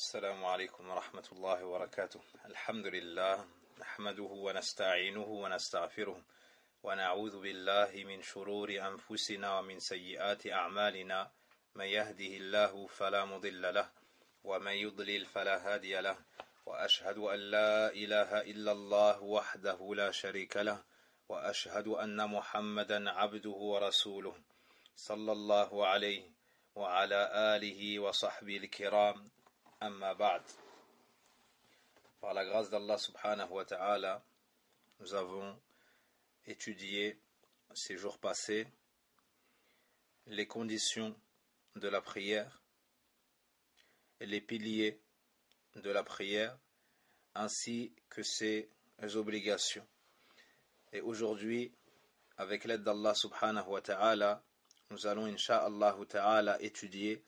السلام عليكم ورحمة الله وبركاته. الحمد لله نحمده ونستعينه ونستغفره ونعوذ بالله من شرور أنفسنا ومن سيئات أعمالنا. من يهده الله فلا مضل له ومن يضلل فلا هادي له، وأشهد أن لا إله إلا الله وحده لا شريك له، وأشهد أن محمدا عبده ورسوله صلى الله عليه وعلى آله وصحبه الكرام. Amma ba'd. Par la grâce d'Allah subhanahu wa ta'ala, nous avons étudié ces jours passés les conditions de la prière, les piliers de la prière, ainsi que ses obligations. Et aujourd'hui, avec l'aide d'Allah subhanahu wa ta'ala, nous allons insha'Allah ta'ala étudier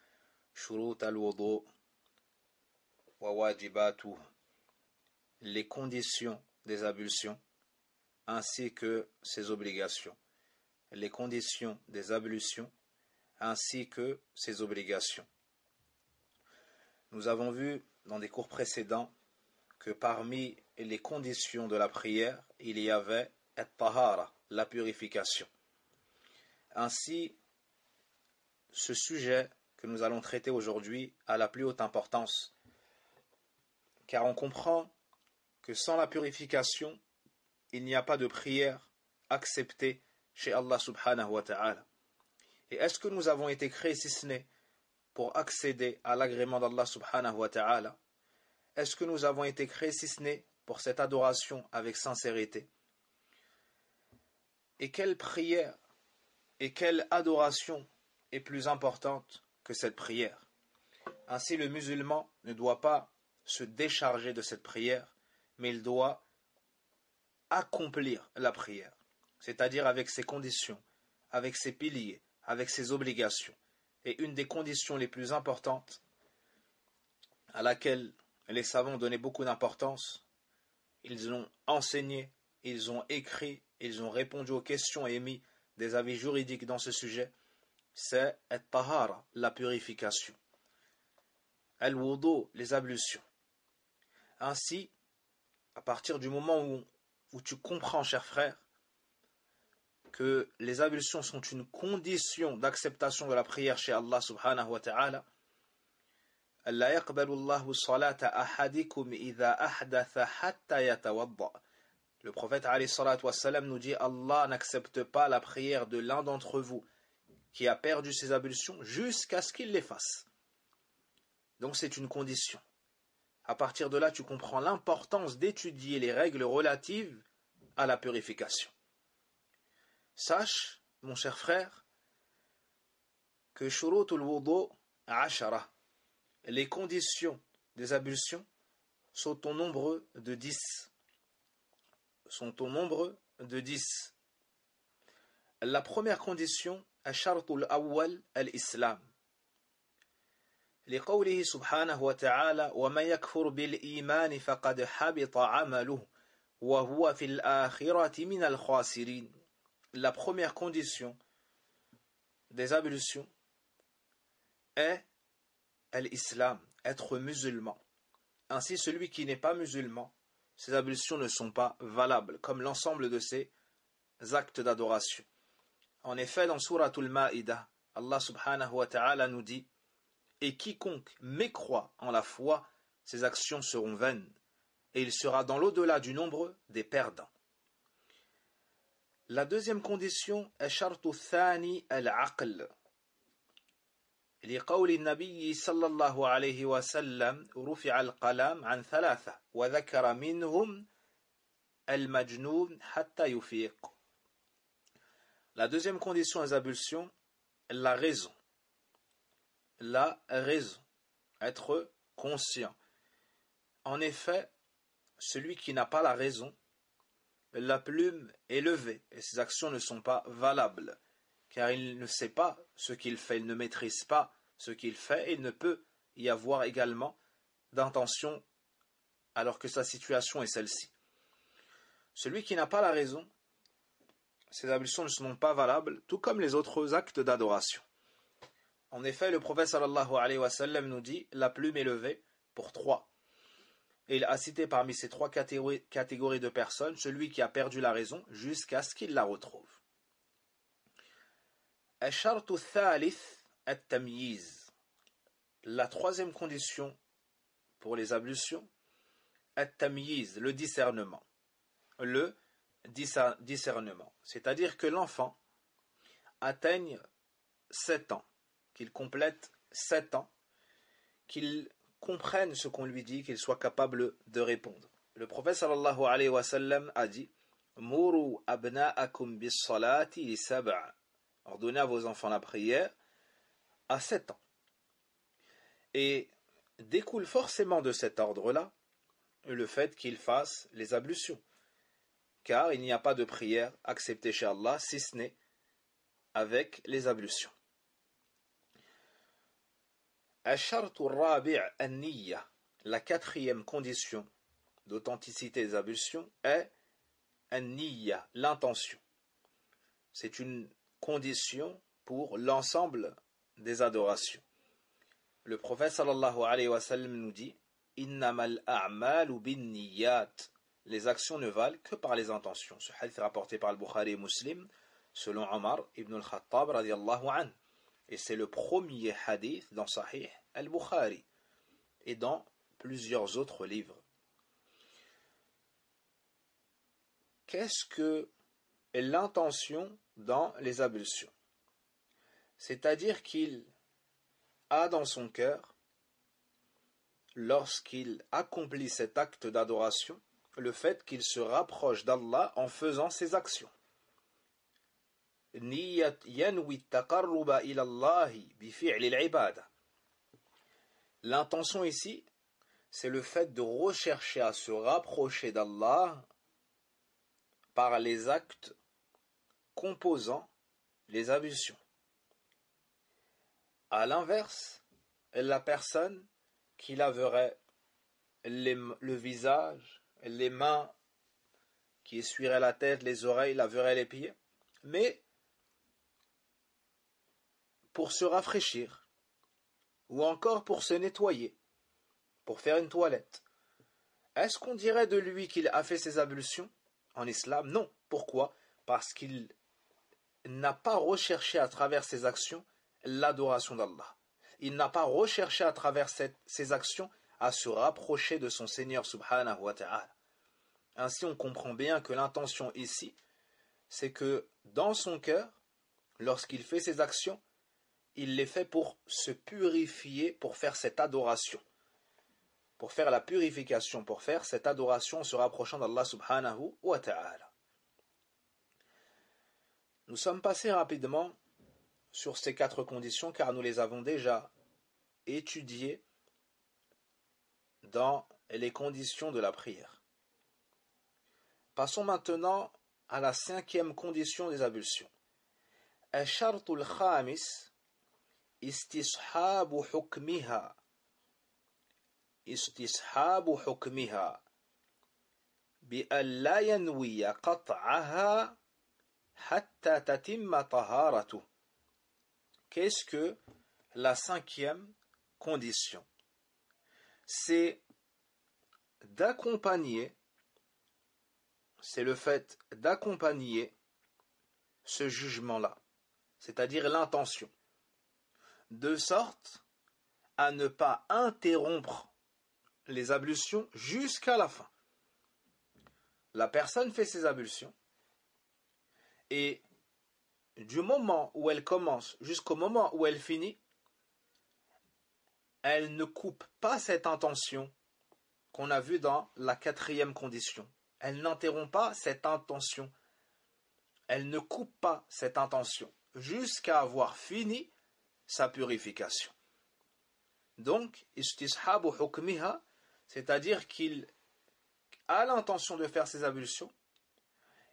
shurut al-wudu wa wajibatuh, les conditions des ablutions ainsi que ses obligations. Les conditions des ablutions ainsi que ses obligations. Nous avons vu dans des cours précédents que parmi les conditions de la prière, il y avait at-tahara, la purification. Ainsi, ce sujet que nous allons traiter aujourd'hui a la plus haute importance, car on comprend que sans la purification, il n'y a pas de prière acceptée chez Allah subhanahu wa ta'ala. Et est-ce que nous avons été créés si ce n'est pour accéder à l'agrément d'Allah subhanahu wa ta'ala? Est-ce que nous avons été créés si ce n'est pour cette adoration avec sincérité? Et quelle prière et quelle adoration est plus importante que cette prière? Ainsi, le musulman ne doit pas se décharger de cette prière, mais il doit accomplir la prière, c'est-à-dire avec ses conditions, avec ses piliers, avec ses obligations. Et une des conditions les plus importantes à laquelle les savants donnaient beaucoup d'importance, ils ont enseigné, ils ont écrit, ils ont répondu aux questions et émis des avis juridiques dans ce sujet, c'est at-tahara, la purification, al-wudu, les ablutions. Ainsi, à partir du moment où tu comprends, cher frère, que les ablutions sont une condition d'acceptation de la prière chez Allah subhanahu wa ta'ala, la yaqbalu Allahu salata ahadikum idha ahdatha hatta yatawadda. Le prophète alayhi salatu wassalam nous dit: Allah n'accepte pas la prière de l'un d'entre vous qui a perdu ses ablutions jusqu'à ce qu'il les fasse. Donc c'est une condition. À partir de là, tu comprends l'importance d'étudier les règles relatives à la purification. Sache, mon cher frère, que shurutul wudu ashara, les conditions des ablutions sont au nombre de 10. La première condition, ashartul awwal al-islam. لقوله سبحانه وتعالى ومن يكفر بالإيمان فقد حبط عمله وهو في الآخرة من الخاسرين. La première condition des ablutions est l'islam, être musulman. Ainsi, celui qui n'est pas musulman, ses ablutions ne sont pas valables, comme l'ensemble de ses actes d'adoration. En effet, dans Suratul Ma'idah, Allah subhanahu wa ta'ala nous dit: et quiconque mécroit en la foi, ses actions seront vaines, et il sera dans l'au-delà du nombre des perdants. La deuxième condition est shartu thani al-aql. لقول النبي صلى الله عليه وسلم رفع القلم عن ثلاثة وذكر منهم المجنون حتى يفيق. La deuxième condition des ablutions est la raison. La raison, être conscient. En effet, celui qui n'a pas la raison, la plume est levée et ses actions ne sont pas valables, car il ne sait pas ce qu'il fait, il ne maîtrise pas ce qu'il fait et il ne peut y avoir également d'intention alors que sa situation est celle-ci. Celui qui n'a pas la raison, ses ablutions ne sont pas valables, tout comme les autres actes d'adoration. En effet, le prophète sallallahu alayhi wa sallam nous dit: la plume est levée pour 3. Et il a cité parmi ces 3 catégories de personnes celui qui a perdu la raison jusqu'à ce qu'il la retrouve. الشرط الثالث التمييز. La troisième condition pour les ablutions, التمييز, le discernement. Le discernement. C'est-à-dire que l'enfant atteigne 7 ans, qu'il complète 7 ans, qu'il comprenne ce qu'on lui dit, qu'il soit capable de répondre. Le prophète sallallahu alayhi wa sallam a dit Muru abna'akum bis salati li sab'a. Ordonnez à vos enfants la prière à 7 ans. Et découle forcément de cet ordre-là le fait qu'ils fassent les ablutions. Car il n'y a pas de prière acceptée chez Allah si ce n'est avec les ablutions. الشرط الرابع النية. La quatrième condition d'authenticité des ablutions est النية, l'intention. C'est une condition pour l'ensemble des adorations. Le prophète sallallahu alayhi wa sallam nous dit innamal a'malu binniyat. Les actions ne valent que par les intentions. Ce hadith est rapporté par le Bukhari et Muslim selon Omar ibn al-Khattab radiyallahu anhu. Et c'est le premier hadith dans Sahih al-Bukhari et dans plusieurs autres livres. Qu'est-ce que l'intention dans les ablutions? C'est-à-dire qu'il a dans son cœur, lorsqu'il accomplit cet acte d'adoration, le fait qu'il se rapproche d'Allah en faisant ses actions. Niyat yanwi taqarruba ila Allahi bi fi'li al-ibada. L'intention ici, c'est le fait de rechercher à se rapprocher d'Allah par les actes composant les ablutions. À l'inverse, la personne qui laverait le visage, les mains, qui essuierait la tête, les oreilles, laverait les pieds, mais pour se rafraîchir, ou encore pour se nettoyer, pour faire une toilette. Est-ce qu'on dirait de lui qu'il a fait ses ablutions en islam? Non. Pourquoi? Parce qu'il n'a pas recherché à travers ses actions l'adoration d'Allah. Il n'a pas recherché à travers ses actions à se rapprocher de son Seigneur subhanahu wa ta'ala. Ainsi on comprend bien que l'intention ici, c'est que dans son cœur, lorsqu'il fait ses actions, il les fait pour se purifier, pour faire cette adoration. Pour faire la purification, pour faire cette adoration en se rapprochant d'Allah subhanahu wa ta'ala. Nous sommes passés rapidement sur ces 4 conditions car nous les avons déjà étudiées dans les conditions de la prière. Passons maintenant à la 5e condition des ablutions. الشرط الخامس استصحاب حكمها. استصحاب حكمها بأن لا ينوي قطعها حتى تتم طهارته. Qu'est-ce que la 5e condition? C'est d'accompagner, c'est le fait d'accompagner ce jugement-là, c'est-à-dire l'intention, de sorte à ne pas interrompre les ablutions jusqu'à la fin. La personne fait ses ablutions et du moment où elle commence jusqu'au moment où elle finit, elle ne coupe pas cette intention qu'on a vue dans la 4e condition. Elle n'interrompt pas cette intention. Elle ne coupe pas cette intention jusqu'à avoir fini sa purification. Donc, istishabu hukmiha, c'est-à-dire qu'il a l'intention de faire ses ablutions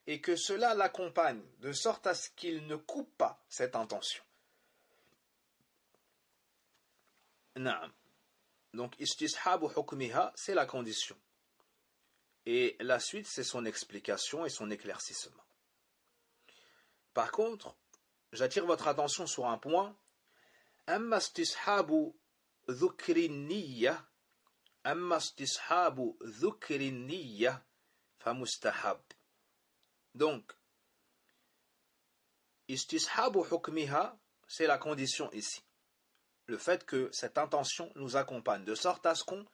et que cela l'accompagne de sorte à ce qu'il ne coupe pas cette intention. Naam. Donc, istishabu hukmiha, c'est la condition. Et la suite, c'est son explication et son éclaircissement. Par contre, j'attire votre attention sur un point. Amma istishabu dhukri niyya أما استصحاب ذكر النية فمستحب. Donc, istishabu hukmiha, c'est la condition ici. Le fait que cette intention nous accompagne, de sorte à ce qu'on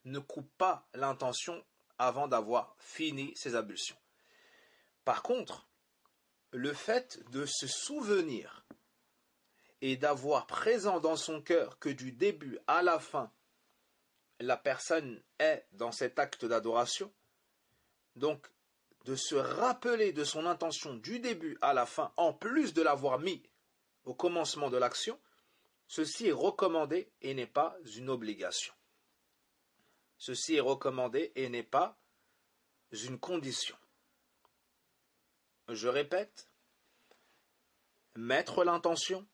ne coupe pas l'intention avant d'avoir fini ses ablutions. Par contre, le fait de se souvenir et d'avoir présent dans son cœur que du début à la fin, la personne est dans cet acte d'adoration, donc de se rappeler de son intention du début à la fin, en plus de l'avoir mis au commencement de l'action, ceci est recommandé et n'est pas une obligation. Ceci est recommandé et n'est pas une condition. Je répète, mettre l'intention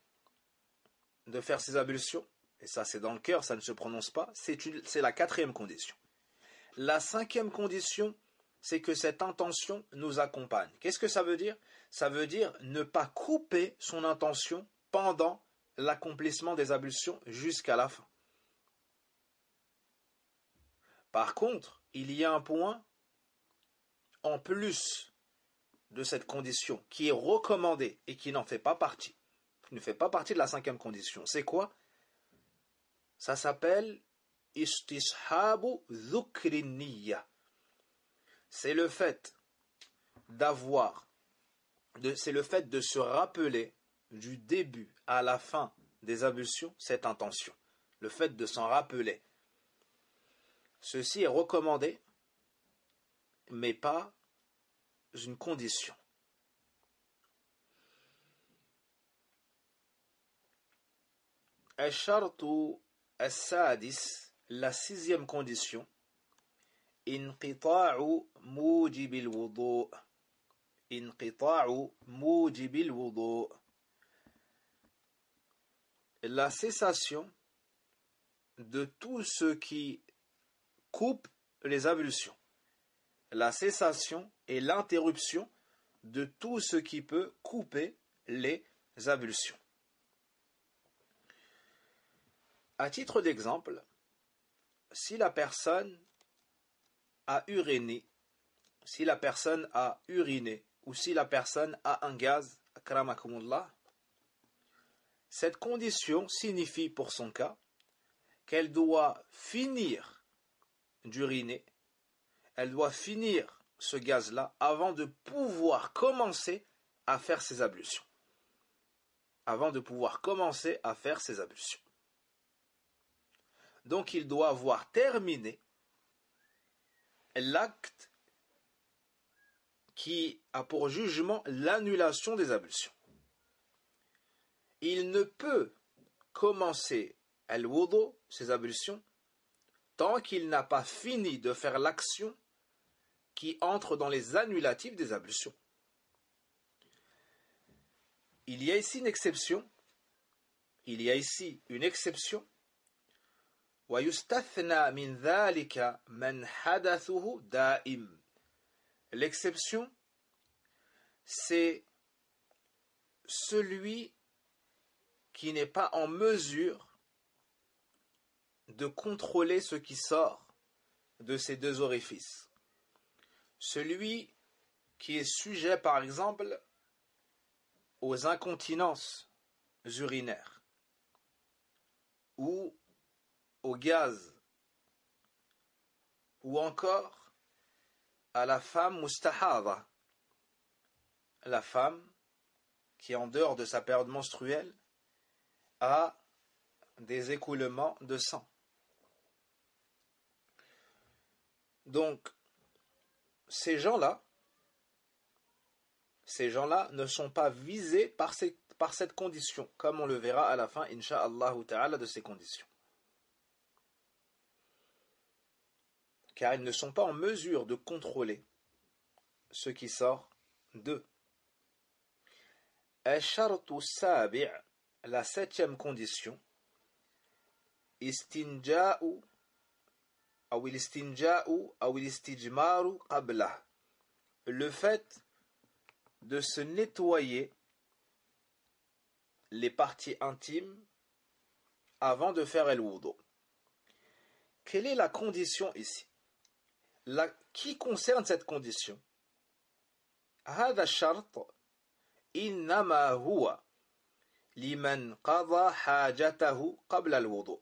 de faire ses ablutions, et ça c'est dans le cœur, ça ne se prononce pas, c'est la 4e condition. La 5e condition, c'est que cette intention nous accompagne. Qu'est-ce que ça veut dire? Ça veut dire ne pas couper son intention pendant l'accomplissement des ablutions jusqu'à la fin. Par contre, il y a un point en plus de cette condition qui est recommandé et qui n'en fait pas partie, qui ne fait pas partie de la 5e condition. C'est quoi? Ça s'appelle istishabu dhukri niyya. C'est le fait c'est le fait de se rappeler du début à la fin des ablutions cette intention. Le fait de s'en rappeler. Ceci est recommandé, mais pas une condition. Al-shartu al-sadis, la 6e condition, inqita'u mujibil wudu'. Inqita'u mujibil wudu'. La cessation de tout ce qui coupe les ablutions. La cessation et l'interruption de tout ce qui peut couper les ablutions. À titre d'exemple, si la personne a uriné, ou si la personne a un gaz, akramakumullah, cette condition signifie pour son cas qu'elle doit finir d'uriner, elle doit finir ce gaz-là avant de pouvoir commencer à faire ses ablutions. Donc il doit avoir terminé l'acte qui a pour jugement l'annulation des ablutions. Il ne peut commencer al-wudu, ses ablutions, tant qu'il n'a pas fini de faire l'action qui entre dans les annulatifs des ablutions. Il y a ici une exception. وَيُسْتَثْنَى مِنْ ذَلِكَ مَنْ حَدَثُهُ دَائِمٌ. L'exception, c'est celui qui n'est pas en mesure de contrôler ce qui sort de ces deux orifices. Celui qui est sujet, par exemple, aux incontinences urinaires ou au gaz ou encore à la femme mustahada, la femme qui en dehors de sa période menstruelle a des écoulements de sang. Donc ces gens-là ne sont pas visés par cette condition, comme on le verra à la fin, incha'Allah ta'ala, de ces conditions. Car ils ne sont pas en mesure de contrôler ce qui sort d'eux. Al-shartu sabi', la 7e condition, istinja'u ou l'istinja'u ou l'istijmaru qablah, le fait de se nettoyer les parties intimes avant de faire el wudu. quelle est la condition ici? Qui concerne cette condition? هذا الشرط إنما هو لمن قضى حاجته قبل الوضوء.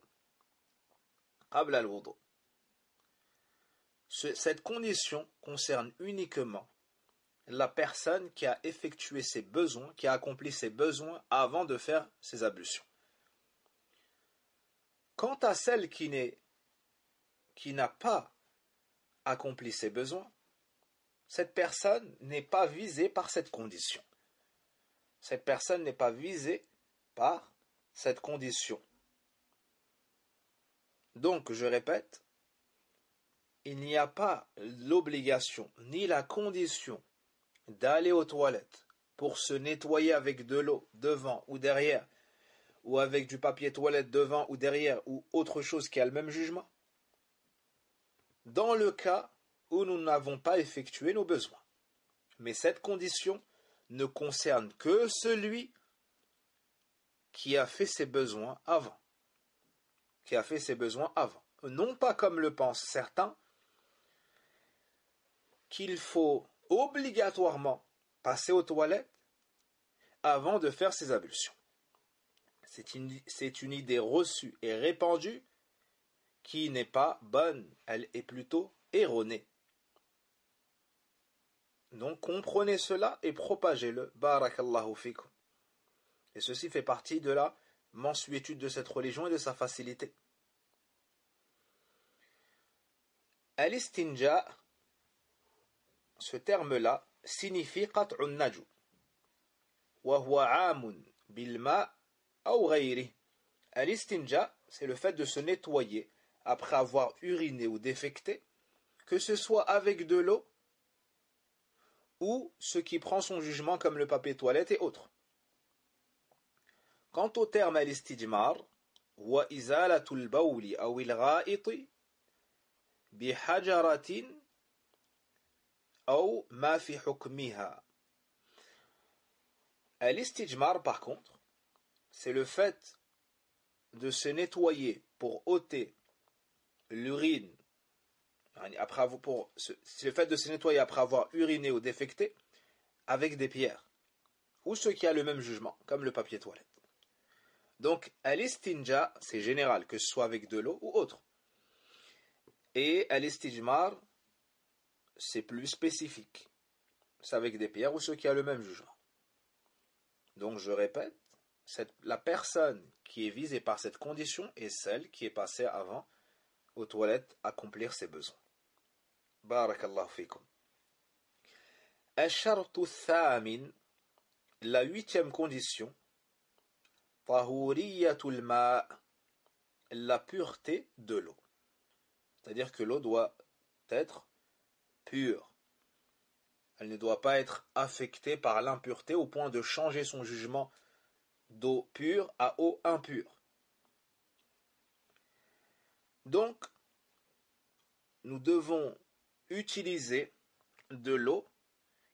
Cette condition concerne uniquement la personne qui a effectué ses besoins, qui a accompli ses besoins avant de faire ses ablutions. Quant à celle qui n'a pas accompli ses besoins, cette personne n'est pas visée par cette condition. Cette personne n'est pas visée par cette condition. Donc, je répète, il n'y a pas l'obligation ni la condition d'aller aux toilettes pour se nettoyer avec de l'eau devant ou derrière, ou avec du papier toilette devant ou derrière, ou autre chose qui a le même jugement, dans le cas où nous n'avons pas effectué nos besoins. Mais cette condition ne concerne que celui qui a fait ses besoins avant. Non pas comme le pensent certains, qu'il faut obligatoirement passer aux toilettes avant de faire ses ablutions. C'est une idée reçue et répandue qui n'est pas bonne, elle est plutôt erronée. Donc comprenez cela et propagez-le. Barakallahu fikum. Et ceci fait partie de la mansuétude de cette religion et de sa facilité. Al-istinja, ce terme-là, signifie qat'un naju. Wa huwa 'amun bil ma' aw ghayrihi. Al-istinja, c'est le fait de se nettoyer après avoir uriné ou défecté, que ce soit avec de l'eau ou ce qui prend son jugement comme le papier toilette et autres. Quant au terme al-istijmar, wa izalatul bawli aw al-gha'iti bi hajaratin aw ma fi hukmiha. Al-istijmar, par contre, c'est le fait de se nettoyer pour ôter l'urine, c'est le fait de se nettoyer après avoir uriné ou défecté avec des pierres, ou ce qui a le même jugement, comme le papier toilette. Donc, al-istinja, c'est général, que ce soit avec de l'eau ou autre. Et al-istijmar, c'est plus spécifique. C'est avec des pierres ou ce qui a le même jugement. Donc, je répète, la personne qui est visée par cette condition est celle qui est passée avant aux toilettes accomplir ses besoins. Barakallahu fikum. Ash-shartu thamin, la 8e condition, tahuriyatul ma', la pureté de l'eau. C'est-à-dire que l'eau doit être pure. Elle ne doit pas être affectée par l'impureté au point de changer son jugement d'eau pure à eau impure. Donc, nous devons utiliser de l'eau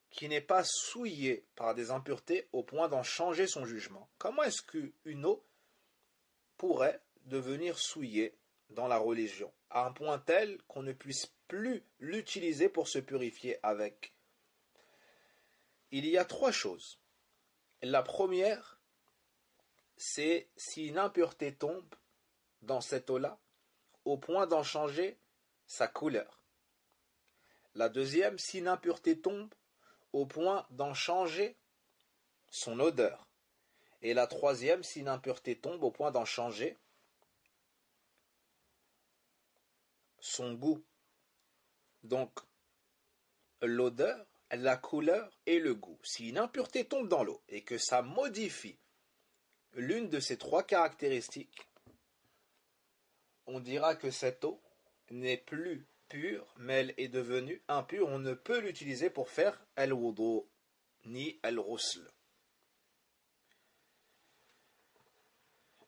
qui n'est pas souillée par des impuretés au point d'en changer son jugement. Comment est-ce qu'une eau pourrait devenir souillée dans la religion, à un point tel qu'on ne puisse plus l'utiliser pour se purifier avec? Il y a 3 choses. La première, c'est si une impureté tombe dans cette eau-là, au point d'en changer sa couleur. La deuxième, si une impureté tombe au point d'en changer son odeur. Et la troisième, si une impureté tombe au point d'en changer son goût. Donc, l'odeur, la couleur et le goût. Si une impureté tombe dans l'eau et que ça modifie l'une de ces 3 caractéristiques, on dira que cette eau n'est plus pure, mais elle est devenue impure. On ne peut l'utiliser pour faire al-wudu ni al-ghusl.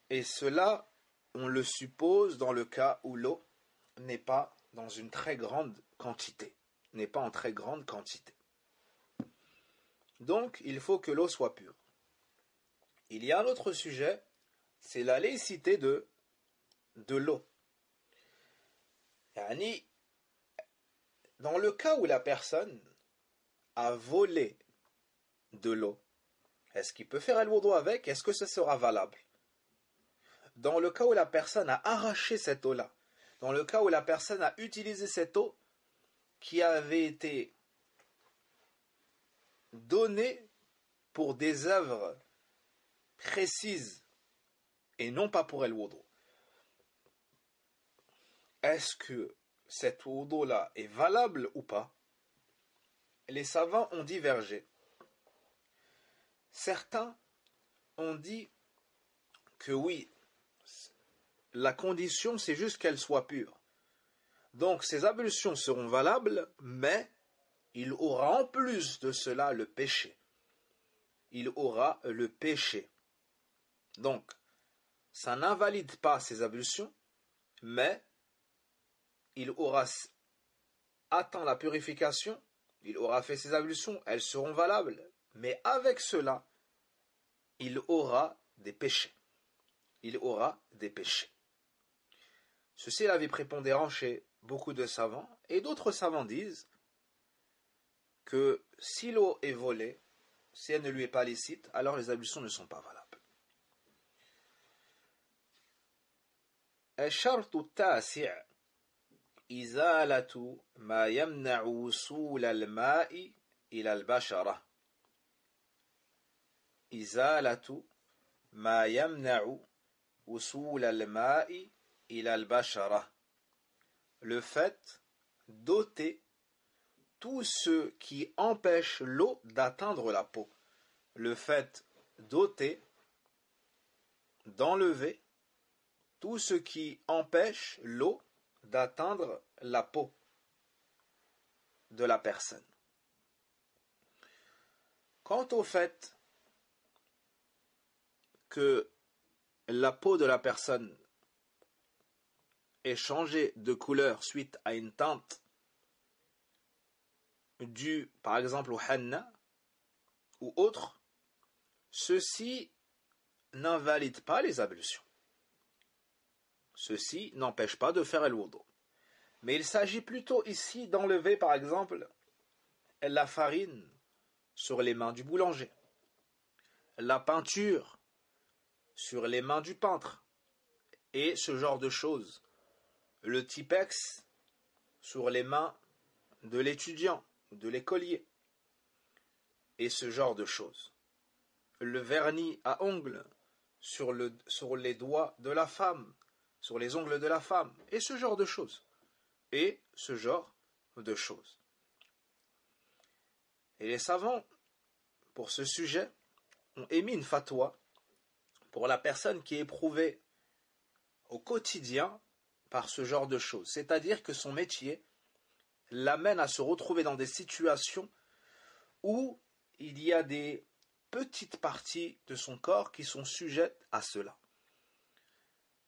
Et cela, on le suppose dans le cas où l'eau n'est pas dans une très grande quantité, n'est pas en très grande quantité. Donc, il faut que l'eau soit pure. Il y a un autre sujet, c'est la laïcité de l'eau. Yani, dans le cas où la personne a volé de l'eau, est-ce qu'il peut faire el wudu avec? Est-ce que ce sera valable? Dans le cas où la personne a arraché cette eau-là, dans le cas où la personne a utilisé cette eau qui avait été donnée pour des œuvres précises et non pas pour el wudu, est-ce que cette wudu-là est valable ou pas? Les savants ont divergé. Certains ont dit que oui, la condition c'est juste qu'elle soit pure. Donc ces ablutions seront valables, mais il aura en plus de cela le péché. Il aura le péché. Donc, ça n'invalide pas ces ablutions, mais il aura atteint la purification, il aura fait ses ablutions, elles seront valables, mais avec cela, il aura des péchés. Il aura des péchés. Ceci est l'avis prépondérant chez beaucoup de savants, et d'autres savants disent que si l'eau est volée, si elle ne lui est pas licite, alors les ablutions ne sont pas valables. الشرط التاسع إزالة ما يمنع وصول الماء إلى البشرة. إزالة ما يمنع وصول الماء إلى البشرة. Le fait d'ôter tout ce qui empêche l'eau d'atteindre la peau. Le fait d'ôter, d'enlever tout ce qui empêche l'eau d'atteindre la peau de la personne. Quant au fait que la peau de la personne ait changé de couleur suite à une teinte due par exemple au henna ou autre, ceci n'invalide pas les ablutions. Ceci n'empêche pas de faire el wudu. Mais il s'agit plutôt ici d'enlever par exemple la farine sur les mains du boulanger, la peinture sur les mains du peintre et ce genre de choses, le tipex sur les mains de l'étudiant ou de l'écolier et ce genre de choses, le vernis à ongles sur les doigts de la femme, sur les ongles de la femme et ce genre de choses. Et ce genre de choses. Et les savants, pour ce sujet, ont émis une fatwa pour la personne qui est éprouvée au quotidien par ce genre de choses. C'est-à-dire que son métier l'amène à se retrouver dans des situations où il y a des petites parties de son corps qui sont sujettes à cela.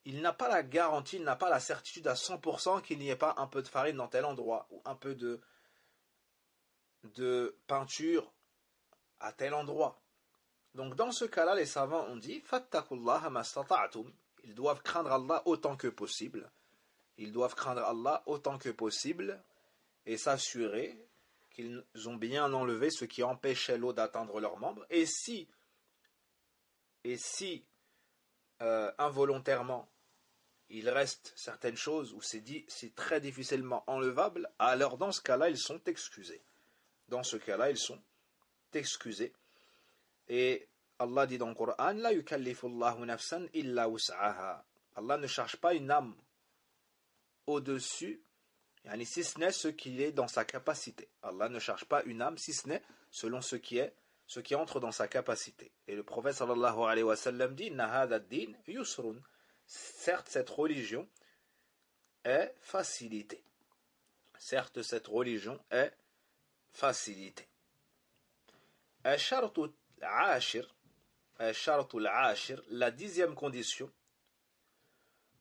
Il n'a pas la garantie, il n'a pas la certitude à 100% qu'il n'y ait pas un peu de farine dans tel endroit ou un peu de peinture à tel endroit. Donc dans ce cas-là, les savants ont dit fattakullaha mastata'tum. Ils doivent craindre Allah autant que possible. Ils doivent craindre Allah autant que possible et s'assurer qu'ils ont bien enlevé ce qui empêchait l'eau d'atteindre leurs membres. Et si involontairement il reste certaines choses où c'est très difficilement enlevable, alors dans ce cas-là, ils sont excusés. Dans ce cas-là, ils sont excusés. Et Allah dit dans le Coran, La yukallifullahu nafsan illa wus'aha. Allah ne charge pas une âme au-dessus, si ce n'est ce qui est dans sa capacité. Allah ne charge pas une âme, si ce n'est selon ce qui entre dans sa capacité. Et le prophète sallallahu alayhi wa sallam dit, Inna hadha ad-din yusrun. Certes, cette religion est facilitée. Certes, cette religion est facilitée. Al-shartu al-ashir, la 10e condition,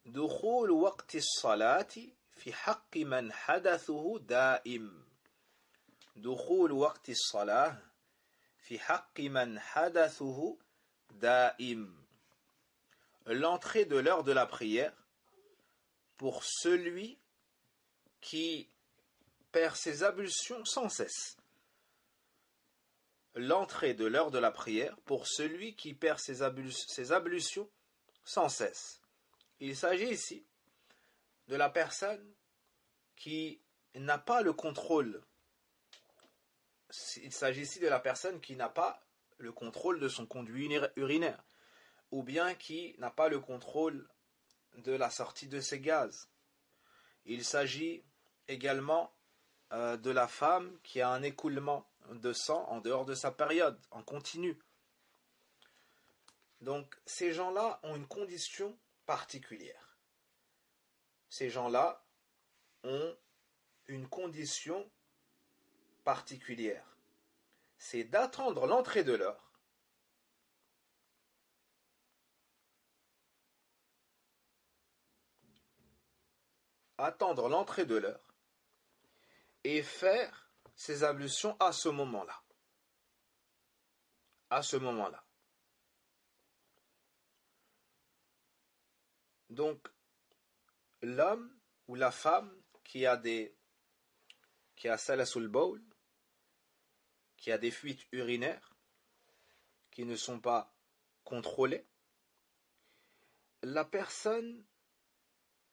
dukhul waqti as-salati fi haqqi man hadathuhu da'im. Dukhul waqti as-salah fi haqqi man hadathuhu da'im. L'entrée de l'heure de la prière pour celui qui perd ses ablutions sans cesse. L'entrée de l'heure de la prière pour celui qui perd ses ablutions sans cesse. Il s'agit ici de la personne qui n'a pas le contrôle. Il s'agit ici de la personne qui n'a pas le contrôle de son conduit urinaire, ou bien qui n'a pas le contrôle de la sortie de ses gaz. Il s'agit également de la femme qui a un écoulement de sang en dehors de sa période, en continu. Donc ces gens-là ont une condition particulière. Ces gens-là ont une condition particulière. C'est d'attendre l'entrée de l'heure. Attendre l'entrée de l'heure et faire ses ablutions à ce moment-là. À ce moment-là. Donc, l'homme ou la femme qui a salasul bawl, qui a des fuites urinaires qui ne sont pas contrôlées,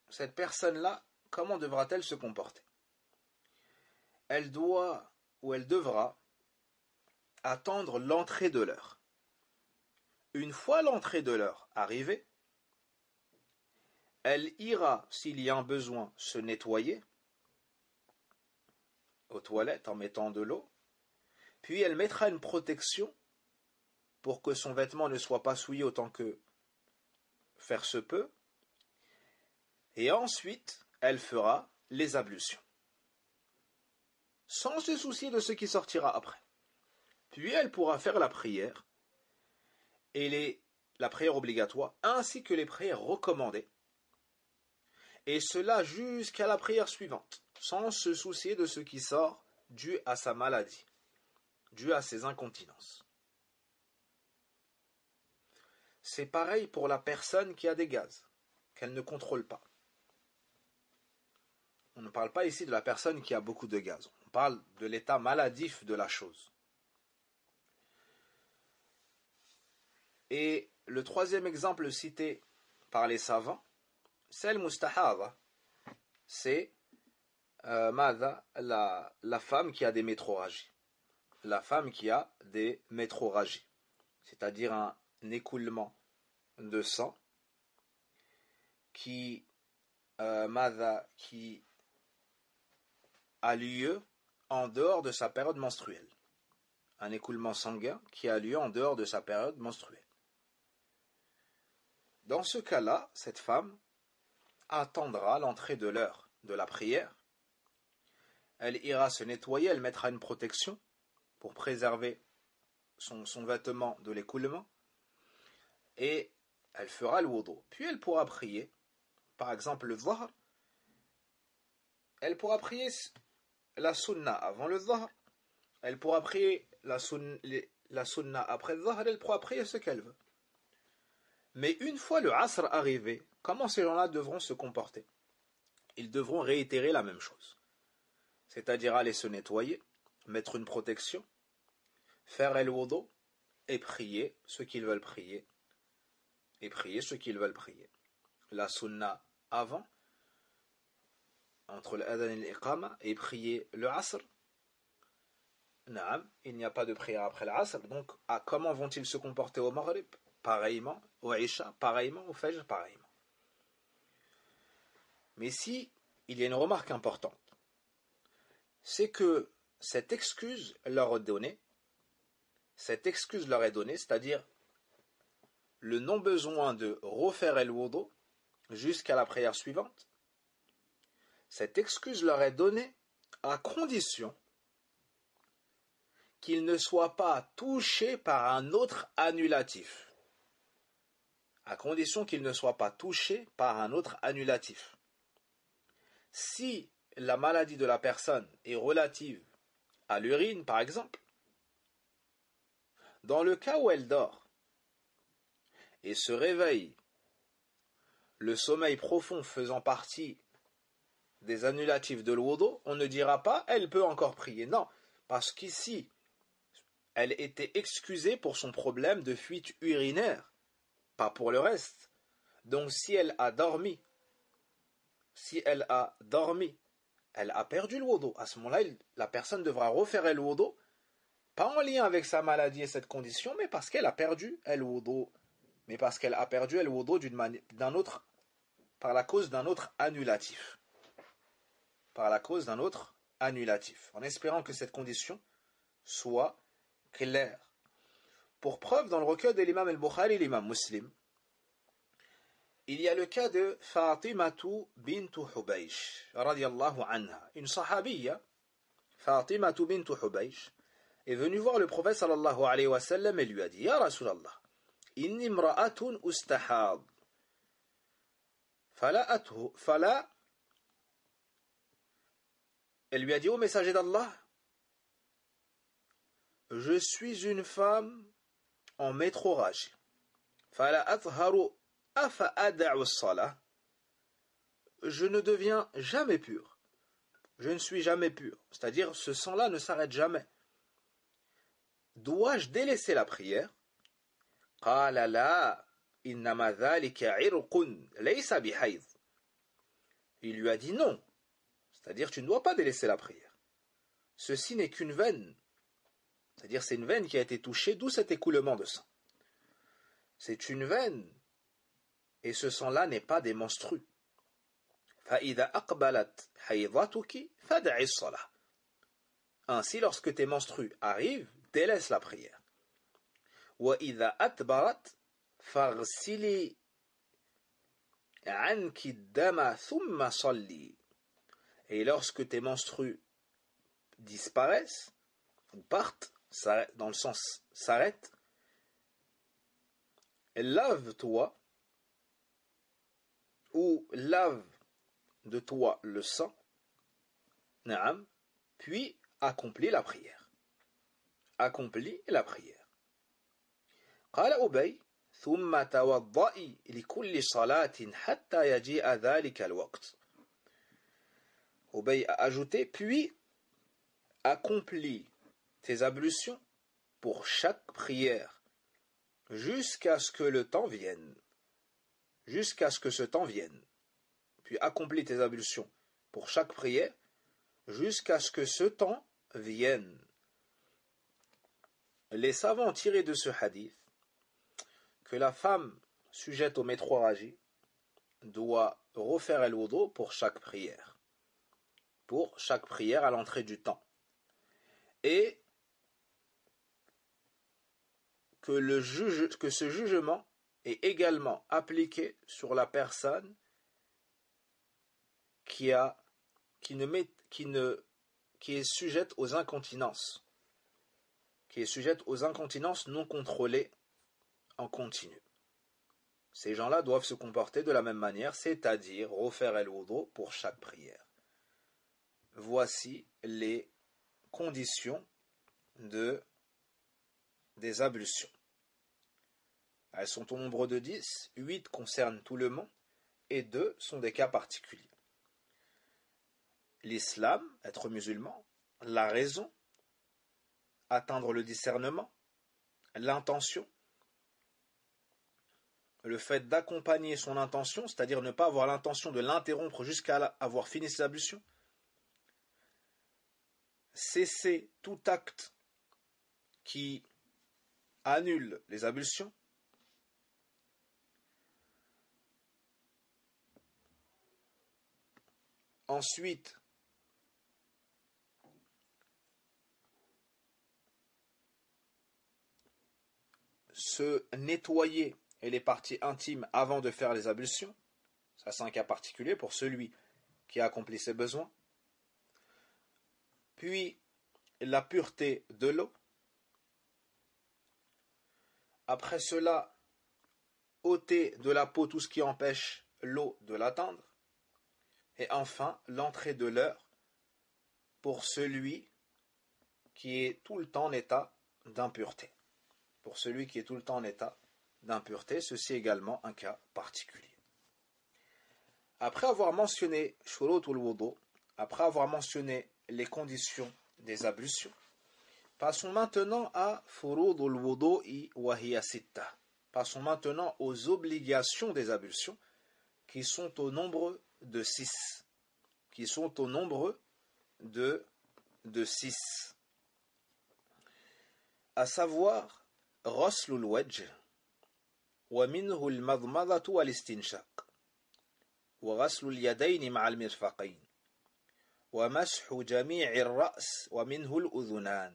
cette personne-là, comment devra-t-elle se comporter? Elle doit ou elle devra attendre l'entrée de l'heure. Une fois l'entrée de l'heure arrivée, elle ira, s'il y a un besoin, se nettoyer aux toilettes en mettant de l'eau, puis elle mettra une protection pour que son vêtement ne soit pas souillé autant que faire se peut, et ensuite elle fera les ablutions, sans se soucier de ce qui sortira après. Puis elle pourra faire la prière, et la prière obligatoire, ainsi que les prières recommandées, et cela jusqu'à la prière suivante, sans se soucier de ce qui sort dû à sa maladie, dû à ses incontinences. C'est pareil pour la personne qui a des gaz, qu'elle ne contrôle pas. On ne parle pas ici de la personne qui a beaucoup de gaz, on parle de l'état maladif de la chose. Et le troisième exemple cité par les savants, c'est le mustahada, c'est la femme qui a des métrorragies. La femme qui a des métrorragies, c'est-à-dire un écoulement de sang qui a lieu en dehors de sa période menstruelle. Un écoulement sanguin qui a lieu en dehors de sa période menstruelle. Dans ce cas-là, cette femme attendra l'entrée de l'heure de la prière. Elle ira se nettoyer, elle mettra une protection pour préserver son vêtement de l'écoulement, et elle fera le wudu. Puis elle pourra prier, par exemple le dhahr, elle pourra prier la sunna avant le dhahr, elle pourra prier la sunna après le dhahr, elle pourra prier ce qu'elle veut. Mais une fois le asr arrivé, comment ces gens-là devront se comporter? Ils devront réitérer la même chose. C'est-à-dire aller se nettoyer, mettre une protection, faire el wudu et prier ce qu'ils veulent prier. Et prier ce qu'ils veulent prier. La sunna avant, entre l'adhan et l'iqama, et prier le asr. Naam, il n'y a pas de prière après l'asr, donc comment vont-ils se comporter au maghrib? Pareillement, au isha, pareillement, au fajr, pareillement. Mais si il y a une remarque importante, c'est que cette excuse leur est donnée, c'est-à-dire le non-besoin de refaire el wudu jusqu'à la prière suivante, cette excuse leur est donnée à condition qu'ils ne soient pas touchés par un autre annulatif. À condition qu'ils ne soient pas touchés par un autre annulatif. Si la maladie de la personne est relative à l'urine, par exemple, dans le cas où elle dort et se réveille, le sommeil profond faisant partie des annulatifs de l'wudu, on ne dira pas elle peut encore prier. Non, parce qu'ici, elle était excusée pour son problème de fuite urinaire, pas pour le reste. Donc si elle a dormi, elle a perdu le wudu. À ce moment-là, la personne devra refaire le wudu, pas en lien avec sa maladie et cette condition, mais parce qu'elle a perdu le wudu. Mais parce qu'elle a perdu le wudu d'un autre, par la cause d'un autre annulatif. Par la cause d'un autre annulatif. En espérant que cette condition soit claire. Pour preuve, dans le recueil de l'imam al-Bukhari et l'imam Muslim, il y a le cas de Fatimatu bintu Hubaysh, radiyallahu anha. Une sahabiyya, Fatimatu bintu Hubaysh, est venue voir le prophète sallallahu alayhi wa sallam et lui a dit: Ya Rasulallah, inni imra'atun ustahad. Elle lui a dit: ô messager d'Allah, je suis une femme en métrorragie. Fala atharu afa ada'u as-salah. Je ne deviens jamais pur. Je ne suis jamais pur. C'est-à-dire, ce sang-là ne s'arrête jamais. Dois-je délaisser la prière? Qala la innama dhalika irqun laysa bihayd. Il lui a dit non. C'est-à-dire, tu ne dois pas délaisser la prière. Ceci n'est qu'une veine. C'est-à-dire, c'est une veine qui a été touchée, d'où cet écoulement de sang. C'est une veine. Et ce sang-là n'est pas des menstrues. فَإِذَا أَقْبَلَتْ حَيْضَتُكِ فَدَعِ الصَّلَاةِ. Ainsi, lorsque tes menstrues arrivent, délaisse la prière. وَإِذَا أَدْبَرَتْ فَاغْسِلِي عَنْكِ الدَّمَ ثُمَّ صَلِّي. Et lorsque tes menstrues disparaissent, ou partent, dans le sens s'arrêtent, lave-toi, ou lave de toi le sang, naam, puis accomplis la prière. Accomplis la prière. قال أبي ثم توضئي لكل صلاة حتى يجيء ذلك الوقت. Ubay a ajouté: puis accomplis tes ablutions pour chaque prière jusqu'à ce que le temps vienne. Jusqu'à ce que ce temps vienne. Puis accomplis tes ablutions pour chaque prière jusqu'à ce que ce temps vienne. Les savants ont tiré de ce hadith que la femme sujette au métrorragie doit refaire el wudu pour chaque prière. Pour chaque prière à l'entrée du temps. Et que ce jugement est également appliqué sur la personne qui est sujette aux incontinences. Qui est sujette aux incontinences non contrôlées en continu. Ces gens-là doivent se comporter de la même manière, c'est-à-dire refaire el wudu pour chaque prière. Voici les conditions des ablutions. Elles sont au nombre de 10, 8 concernent tout le monde et 2 sont des cas particuliers. L'islam, être musulman, la raison, atteindre le discernement, l'intention, le fait d'accompagner son intention, c'est-à-dire ne pas avoir l'intention de l'interrompre jusqu'à avoir fini ses ablutions, cesser tout acte qui annule les ablutions, ensuite se nettoyer et les parties intimes avant de faire les ablutions. Ça, c'est un cas particulier pour celui qui a accompli ses besoins. Puis, la pureté de l'eau. Après cela, ôter de la peau tout ce qui empêche l'eau de l'atteindre. Et enfin, l'entrée de l'heure pour celui qui est tout le temps en état d'impureté. Pour celui qui est tout le temps en état d'impureté, ceci est également un cas particulier. après avoir mentionné shurutul wudu, après avoir mentionné les conditions des ablutions, passons maintenant à furudul wudu'i wa hiya sitta. Passons maintenant aux obligations des ablutions qui sont au nombre de 6. Qui sont au nombre de 6. À savoir ghuslul wajh wa minhu al-madmadatu wal-istinshaq wa ghuslul yadayni ma'a al-mirfaqayn wa mashu jami'i ar-ra's wa minhu al-udhunan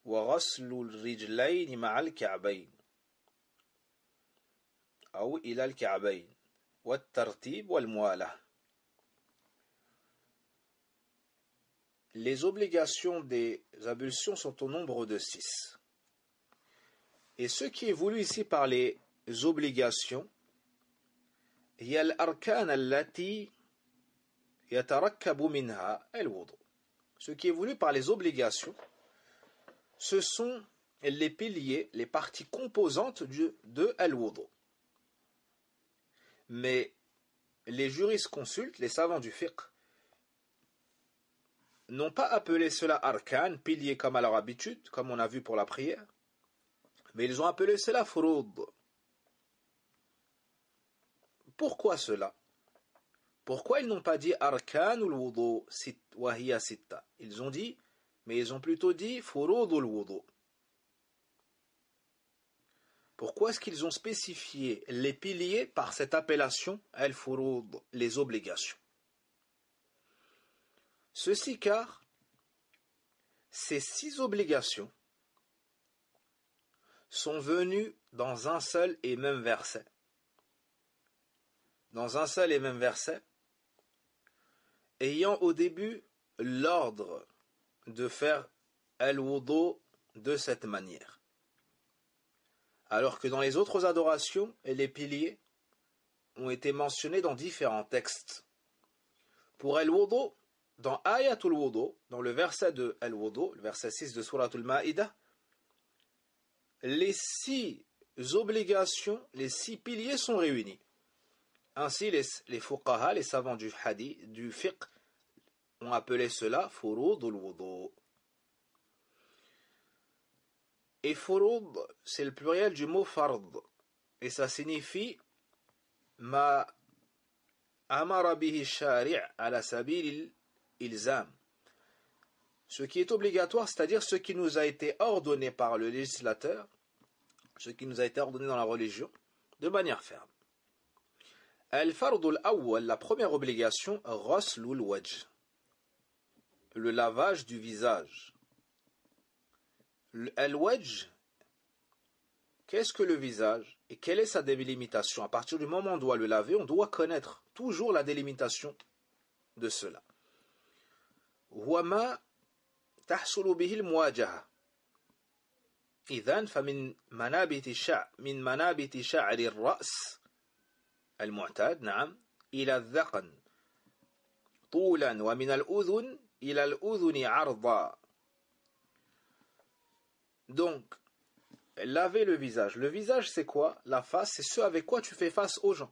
wa ghuslul rijlayni ma'a al-ka'bayn أو إلى الكعبين والترتيب والموالاة. Les obligations des ablutions sont au nombre de 6. Et ce qui est voulu ici par les obligations, هي الأركان التي يتركب منها الوضوء. Ce qui est voulu par les obligations, ce sont les piliers, les parties composantes de al-wudu. Mais les jurisconsultes, les savants du fiqh, n'ont pas appelé cela arkan, piliers comme à leur habitude, comme on a vu pour la prière, mais ils ont appelé cela furud. Pourquoi cela? Pourquoi ils n'ont pas dit arkan ul wudu wa hiya sitta? Ils ont dit, mais ils ont plutôt dit furudul wudu. Pourquoi est-ce qu'ils ont spécifié les piliers par cette appellation al-furud, les obligations? Ceci car ces 6 obligations sont venues dans un seul et même verset. Dans un seul et même verset, ayant au début l'ordre de faire al-wudu de cette manière. Alors que dans les autres adorations, les piliers ont été mentionnés dans différents textes. Pour al-wudu, dans Ayatul Wudu, dans le verset de al-wudu, le verset 6 de Suratul Ma'idah, les 6 obligations, les 6 piliers sont réunis. Ainsi, les fuqaha, les savants du hadith, du fiqh, ont appelé cela furudul wudu. Et furud, c'est le pluriel du mot fard. Et ça signifie ma amara bihi shari' ala sabil ilzam. Ce qui est obligatoire, c'est-à-dire ce qui nous a été ordonné par le législateur, ce qui nous a été ordonné dans la religion, de manière ferme. Al-fardul awwal, la première obligation, ghuslul wajh, le lavage du visage. Al-wajh, qu'est-ce que le visage et quelle est sa délimitation? À partir du moment où on doit le laver, on doit connaître toujours la délimitation de cela. Huwa ma tahsulu bihi al-muwajaha. إذن فمن منابت شعر الرأس المعتاد نعم إلى الذقن طولا ومن الأذن إلى الأذن عرضا. Donc, laver le visage. Le visage, c'est quoi? La face, c'est ce avec quoi tu fais face aux gens.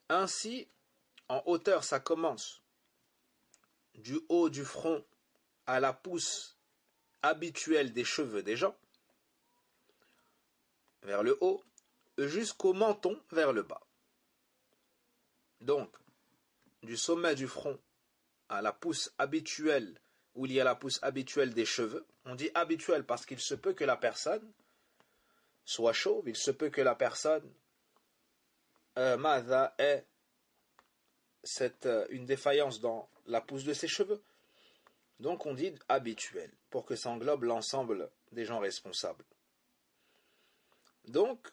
Ainsi, en hauteur, ça commence du haut du front à la pousse habituelle des cheveux des gens, vers le haut, jusqu'au menton vers le bas. Donc, du sommet du front à la pousse habituelle, où il y a la pousse habituelle des cheveux. On dit habituelle parce qu'il se peut que la personne soit chauve, il se peut que la personne ait une défaillance dans la pousse de ses cheveux. Donc on dit habituel, pour que ça englobe l'ensemble des gens responsables. Donc,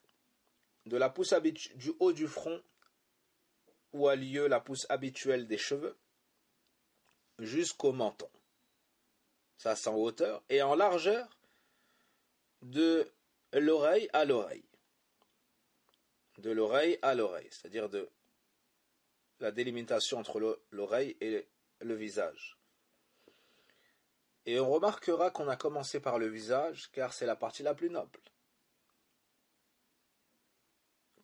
de la pousse du haut du front, où a lieu la pousse habituelle des cheveux, jusqu'au menton. Ça c'est en hauteur, et en largeur, de l'oreille à l'oreille. De l'oreille à l'oreille, c'est-à-dire de la délimitation entre l'oreille et le visage. Et on remarquera qu'on a commencé par le visage, car c'est la partie la plus noble.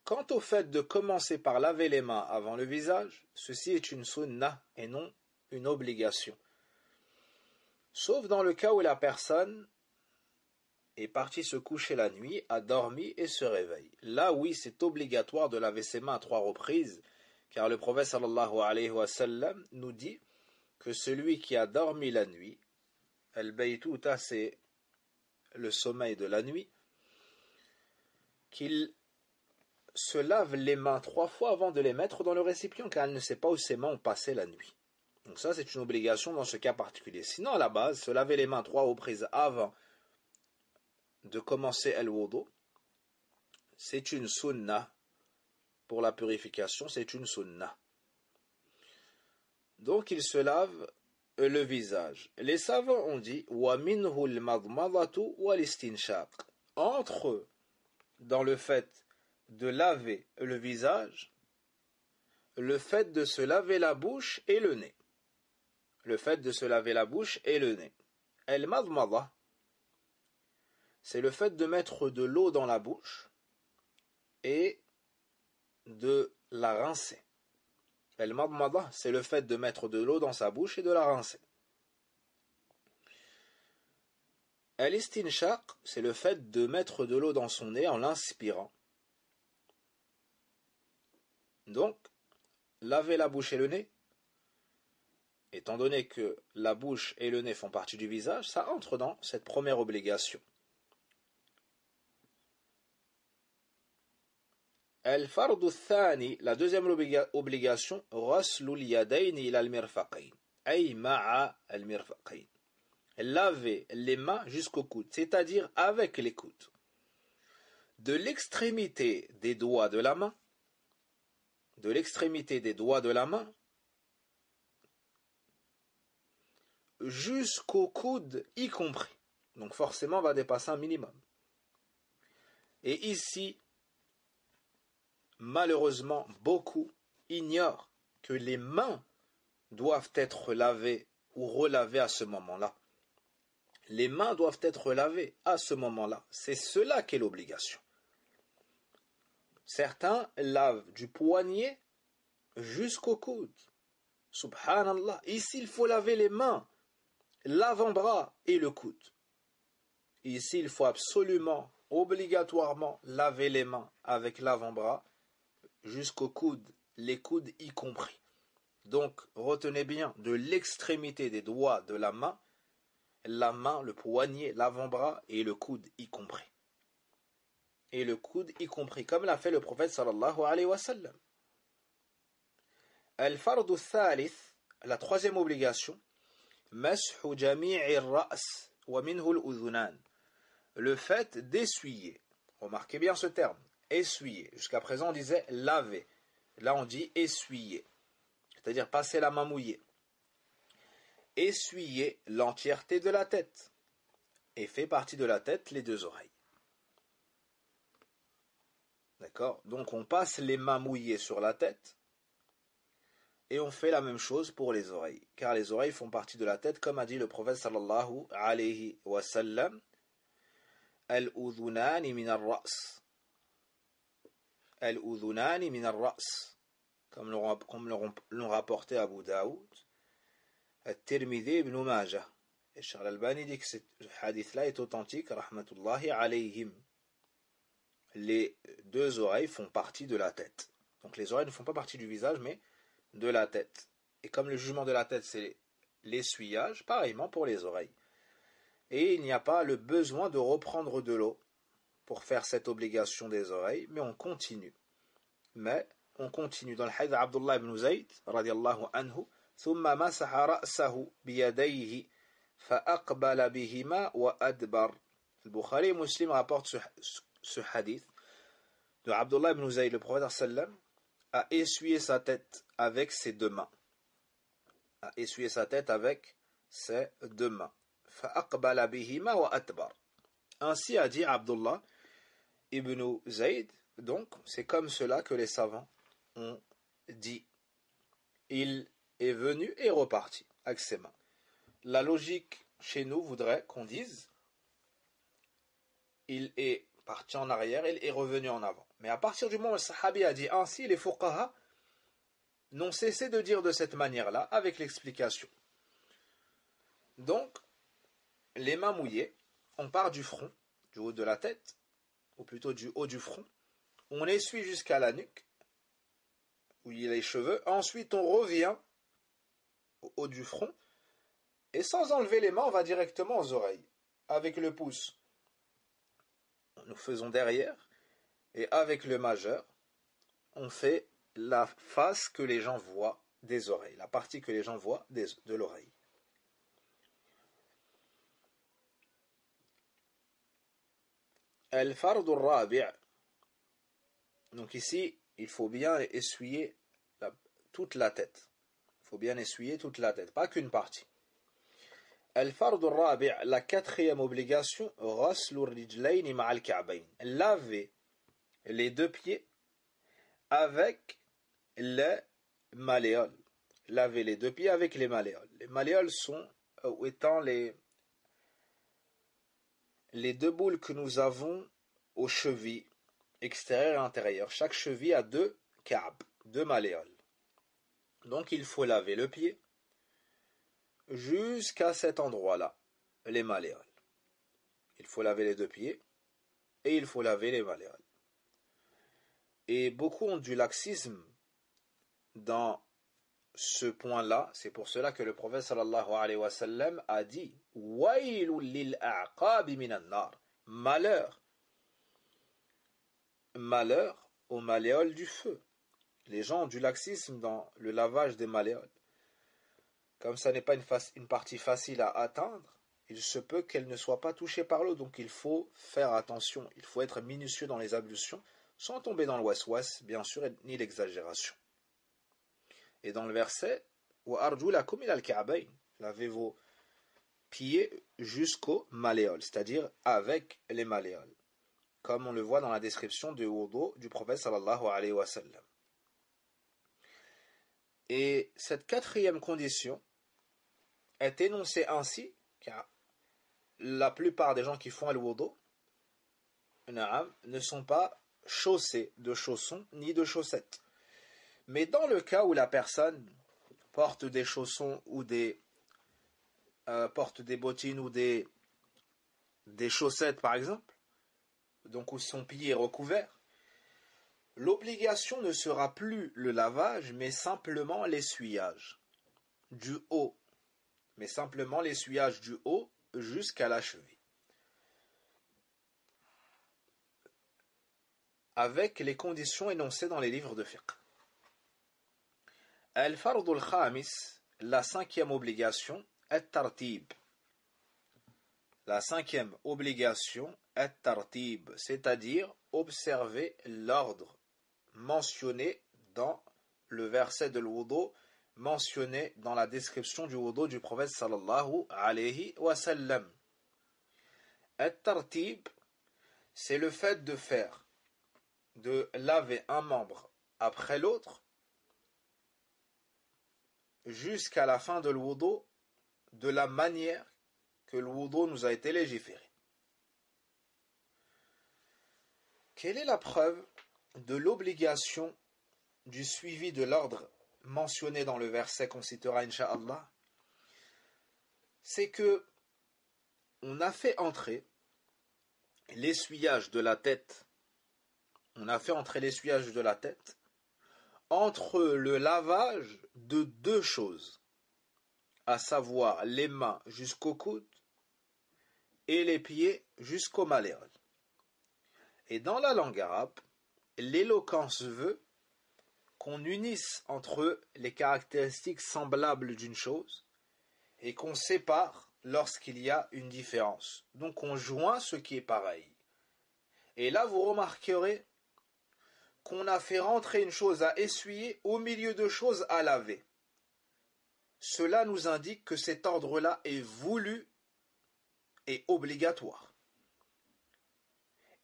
Quant au fait de commencer par laver les mains avant le visage, ceci est une sunnah et non une obligation. Sauf dans le cas où la personne est partie se coucher la nuit, a dormi et se réveille. Là, oui, c'est obligatoire de laver ses mains à 3 reprises, car le prophète sallallahu alayhi wa sallam nous dit que celui qui a dormi la nuit, al-baytuta, c'est le sommeil de la nuit, qu'il se lave les mains 3 fois avant de les mettre dans le récipient, car elle ne sait pas où ses mains ont passé la nuit. Donc ça, c'est une obligation dans ce cas particulier. Sinon, à la base, se laver les mains 3 reprises avant de commencer al-wudu, c'est une sunnah. Pour la purification, c'est une sunnah. Donc, il se lave le visage. Les savants ont dit وَمِنْهُ الْمَضْمَضَةُ وَالِاسْتِنْشَاقُ. Entre dans le fait de laver le visage, le fait de se laver la bouche et le nez. Le fait de se laver la bouche et le nez. Al-madmada, c'est le fait de mettre de l'eau dans la bouche et de la rincer. Al-madmada, c'est le fait de mettre de l'eau dans sa bouche et de la rincer. Al-istinshaq, c'est le fait de mettre de l'eau dans son nez en l'inspirant. Donc, laver la bouche et le nez, étant donné que la bouche et le nez font partie du visage, ça entre dans cette première obligation. Al-fardu thani, la deuxième obligation, ghaslul yadayn ila al-mirfaqayn, ay ma'a al-mirfaqayn. Laver les mains jusqu'au coude, c'est-à-dire avec les coudes. De l'extrémité des doigts de la main, jusqu'au coude y compris. Donc forcément, on va dépasser un minimum. Et ici, malheureusement, beaucoup ignorent que les mains doivent être lavées ou relavées à ce moment-là. Les mains doivent être lavées à ce moment-là. C'est cela qui est l'obligation. Certains lavent du poignet jusqu'au coude. Subhanallah. Ici, il faut laver les mains, l'avant-bras et le coude. Ici, il faut absolument, obligatoirement, laver les mains avec l'avant-bras jusqu'au coude, les coudes y compris. Donc, retenez bien, de l'extrémité des doigts de la main, le poignet, l'avant-bras et le coude y compris. Et le coude y compris, comme l'a fait le prophète sallallahu alayhi wa sallam. Al-fardu thalith, la troisième obligation, mashu jami'i ar-ra's wa minhu al-udhunan. Le fait d'essuyer. Remarquez bien ce terme, essuyer. Jusqu'à présent, on disait laver. Là, on dit essuyer. C'est-à-dire passer la main mouillée. Essuyer l'entièreté de la tête. Et fait partie de la tête les 2 oreilles. D'accord? Donc, on passe les mains mouillées sur la tête. Et on fait la même chose pour les oreilles. Car les oreilles font partie de la tête, comme a dit le prophète sallallahu alayhi wa sallam. Al-udhunani min ar-ra's. Al-udhunani min ar-ra's. Comme l'ont rapporté Abu Daoud, At-Tirmidhi ibn Majah. Et Cheikh Al-Albani dit que ce hadith-là est authentique, rahmatullahi alayhim. Les 2 oreilles font partie de la tête. Donc les oreilles ne font pas partie du visage, mais de la tête. Et comme le jugement de la tête, c'est l'essuyage, pareillement pour les oreilles. Et il n'y a pas le besoin de reprendre de l'eau pour faire cette obligation des oreilles, mais on continue. On continue dans le hadith d'Abdullah ibn Zayd, radiyallahu anhu, ثم مسح رأسه بيديه فأقبل بهما وأدبر. Le Bukhari et Muslim rapportent ce hadith de Abdullah ibn Zayd. Le prophète sallam a essuyé sa tête avec ses 2 mains. فأقبل بهما وأدبر. Ainsi a dit Abdullah ibn Zayd. Donc, c'est comme cela que les savants ont dit. Il est venu et reparti avec ses mains. La logique chez nous voudrait qu'on dise il est parti en arrière, il est revenu en avant. Mais à partir du moment où le sahabi a dit ainsi, les fuqaha n'ont cessé de dire de cette manière-là, avec l'explication. Donc, les mains mouillées, on part du front, du haut de la tête, ou plutôt du haut du front, on essuie jusqu'à la nuque, où il y a les cheveux, ensuite on revient au haut du front, et sans enlever les mains, on va directement aux oreilles, avec le pouce. Nous faisons derrière, et avec le majeur, on fait la face que les gens voient des oreilles, la partie que les gens voient de l'oreille. Al-Fard al-Rabi'. Donc ici, il faut bien essuyer toute la tête. Il faut bien essuyer toute la tête, pas qu'une partie. Al-Fard al-Rabi', la quatrième obligation, ghaslu ar-rijlayni ma'a al-ka'bayn. Laver les deux pieds avec les malléoles. Laver les deux pieds avec les malléoles. Les malléoles sont étant les deux boules que nous avons aux chevilles, extérieures et intérieures. Chaque cheville a deux ka'b, deux malléoles. Donc il faut laver le pied jusqu'à cet endroit-là, les malléoles. Il faut laver les deux pieds et il faut laver les malléoles. Et beaucoup ont du laxisme dans ce point-là. C'est pour cela que le prophète sallallahu alayhi wa sallam a dit Wailul lil a'qabi minan nar. Malheur aux malléoles du feu. Les gens ont du laxisme dans le lavage des malléoles. Comme ça n'est pas une partie facile à atteindre, il se peut qu'elle ne soit pas touchée par l'eau. Donc il faut faire attention, il faut être minutieux dans les ablutions, sans tomber dans le was-was, bien sûr, ni l'exagération. Et dans le verset, وَأَرْجُلَكُمْ إِلَى الْكَعْبَيْنِ, lavez vos pieds jusqu'aux malléoles, c'est-à-dire avec les malléoles, comme on le voit dans la description du wudu du prophète sallallahu alayhi wa sallam. Et cette quatrième condition est énoncée ainsi, car la plupart des gens qui font le wudu ne sont pas chaussés de chaussons ni de chaussettes. Mais dans le cas où la personne porte des chaussons ou porte des bottines ou des chaussettes par exemple, donc où son pied est recouvert, l'obligation ne sera plus le lavage, mais simplement l'essuyage du haut, jusqu'à la cheville, avec les conditions énoncées dans les livres de fiqh. Al-Fard al-Khamis, la cinquième obligation, at-tartib. La cinquième obligation, at-tartib, c'est-à-dire observer l'ordre mentionné dans le verset de l'wudu, mentionné dans la description du wudu du prophète sallallahu alayhi wa sallam. At-tartib, c'est le fait de laver un membre après l'autre jusqu'à la fin de l'wudu de la manière que le wudu nous a été légiféré. Quelle est la preuve de l'obligation du suivi de l'ordre mentionné dans le verset qu'on citera incha'Allah? C'est que on a fait entrer l'essuyage de la tête, entre le lavage de deux choses, à savoir les mains jusqu'au coude et les pieds jusqu'aux malléoles. Et dans la langue arabe, l'éloquence veut qu'on unisse entre les caractéristiques semblables d'une chose et qu'on sépare lorsqu'il y a une différence. Donc on joint ce qui est pareil. Et là vous remarquerez qu'on a fait rentrer une chose à essuyer au milieu de choses à laver. Cela nous indique que cet ordre-là est voulu et obligatoire.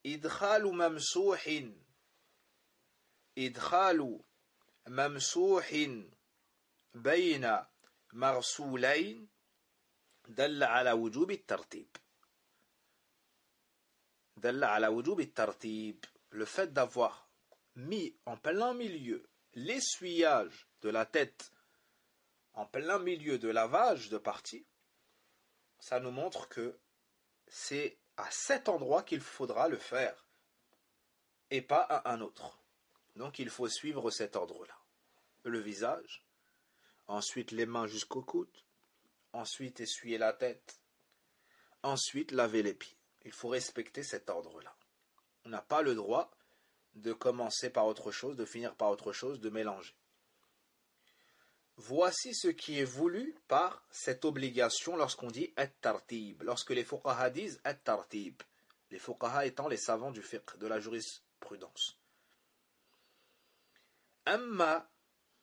Idkhalu mamsuhin bayna marsulayn dalla ala wujub at-tartib. Le fait d'avoir mis en plein milieu l'essuyage de la tête, en plein milieu de lavage de partie, ça nous montre que c'est à cet endroit qu'il faudra le faire et pas à un autre. Donc il faut suivre cet ordre-là. Le visage, ensuite les mains jusqu'au coude, ensuite essuyer la tête, ensuite laver les pieds. Il faut respecter cet ordre-là. On n'a pas le droit de commencer par autre chose, de finir par autre chose, de mélanger. Voici ce qui est voulu par cette obligation lorsqu'on dit at-tartib, lorsque les fuqaha disent at-tartib, les fuqaha étant les savants du fiqh, de la jurisprudence. Amma,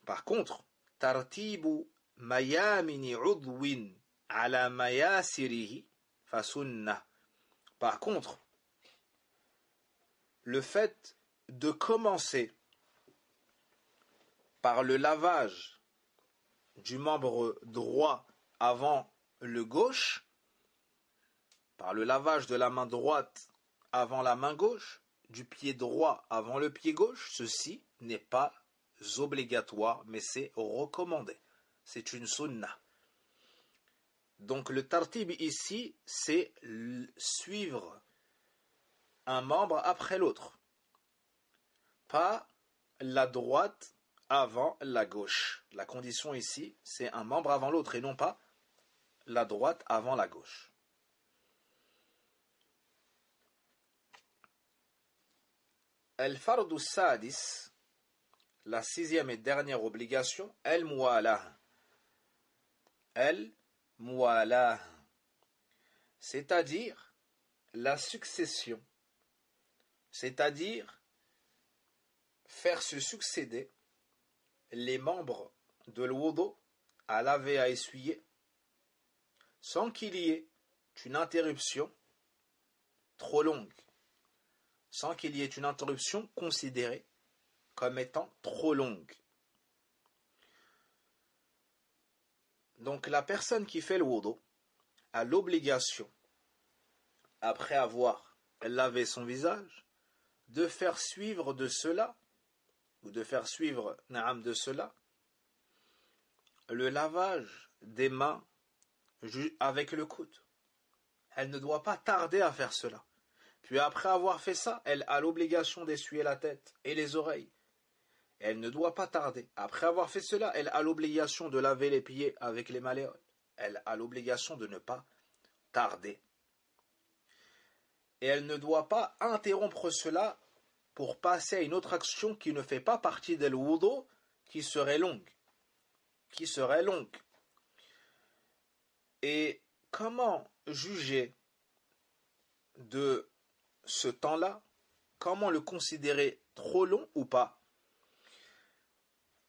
par contre, tartibu mayamini udwin ala mayasirihi fasunna. Par contre, le fait de commencer par le lavage du membre droit avant le gauche, par le lavage de la main droite avant la main gauche, du pied droit avant le pied gauche, ceci n'est pas obligatoire, mais c'est recommandé. C'est une sunna. Donc le tartib ici, c'est suivre un membre après l'autre. Pas la droite avant la gauche. La condition ici, c'est un membre avant l'autre et non pas la droite avant la gauche. Al-fardu sadis, la sixième et dernière obligation, al-muwalah. Al-muwalah, c'est-à-dire la succession, c'est-à-dire faire se succéder les membres de l'wudu à laver, à essuyer, sans qu'il y ait une interruption trop longue, sans qu'il y ait une interruption considérée comme étant trop longue. Donc la personne qui fait le wudu a l'obligation, après avoir lavé son visage, de faire suivre de cela, ou de faire suivre de cela, le lavage des mains avec le coude. Elle ne doit pas tarder à faire cela. Puis après avoir fait ça, elle a l'obligation d'essuyer la tête et les oreilles. Elle ne doit pas tarder. Après avoir fait cela, elle a l'obligation de laver les pieds avec les malléoles. Elle a l'obligation de ne pas tarder. Et elle ne doit pas interrompre cela pour passer à une autre action qui ne fait pas partie de l'wudu, qui serait longue. Et comment juger de ce temps-là? Comment le considérer trop long ou pas?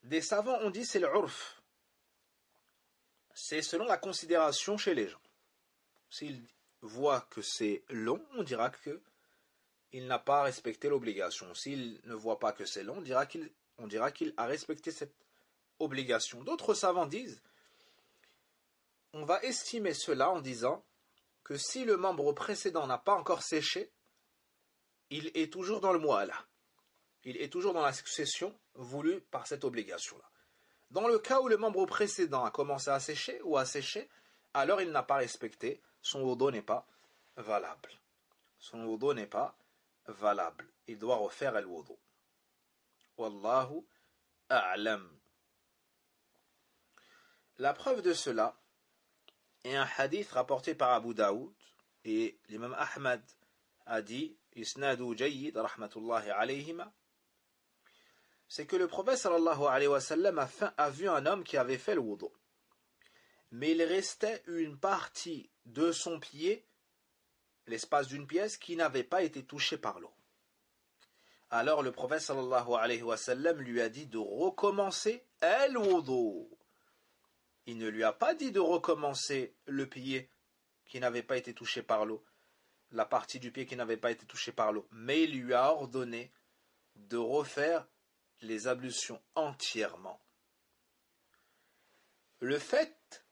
Des savants ont dit c'est l'urf. C'est selon la considération chez les gens. S'ils voient que c'est long, on dira qu'il n'a pas respecté l'obligation. S'il ne voit pas que c'est long, on dira qu'il a respecté cette obligation. D'autres savants disent, on va estimer cela en disant que si le membre précédent n'a pas encore séché, il est toujours dans le mu'ala. Il est toujours dans la succession voulue par cette obligation-là. Dans le cas où le membre précédent a commencé à sécher ou à sécher, alors il n'a pas respecté, son wudu n'est pas valable. Son wudu n'est pas valable. Il doit refaire le wudu. Wallahu a'lam. La preuve de cela est un hadith rapporté par Abu Daoud et l'imam Ahmad a dit Isnadu jayyid rahmatullahi alayhima, c'est que le prophète sallallahu alayhi wa sallam a vu un homme qui avait fait le wudu, mais il restait une partie de son pied, l'espace d'une pièce, qui n'avait pas été touchée par l'eau. Alors le prophète sallallahu alayhi wa sallam lui a dit de recommencer el wudu. Il ne lui a pas dit de recommencer le pied qui n'avait pas été touché par l'eau, la partie du pied qui n'avait pas été touchée par l'eau, mais il lui a ordonné de refaire les ablutions entièrement. Le fait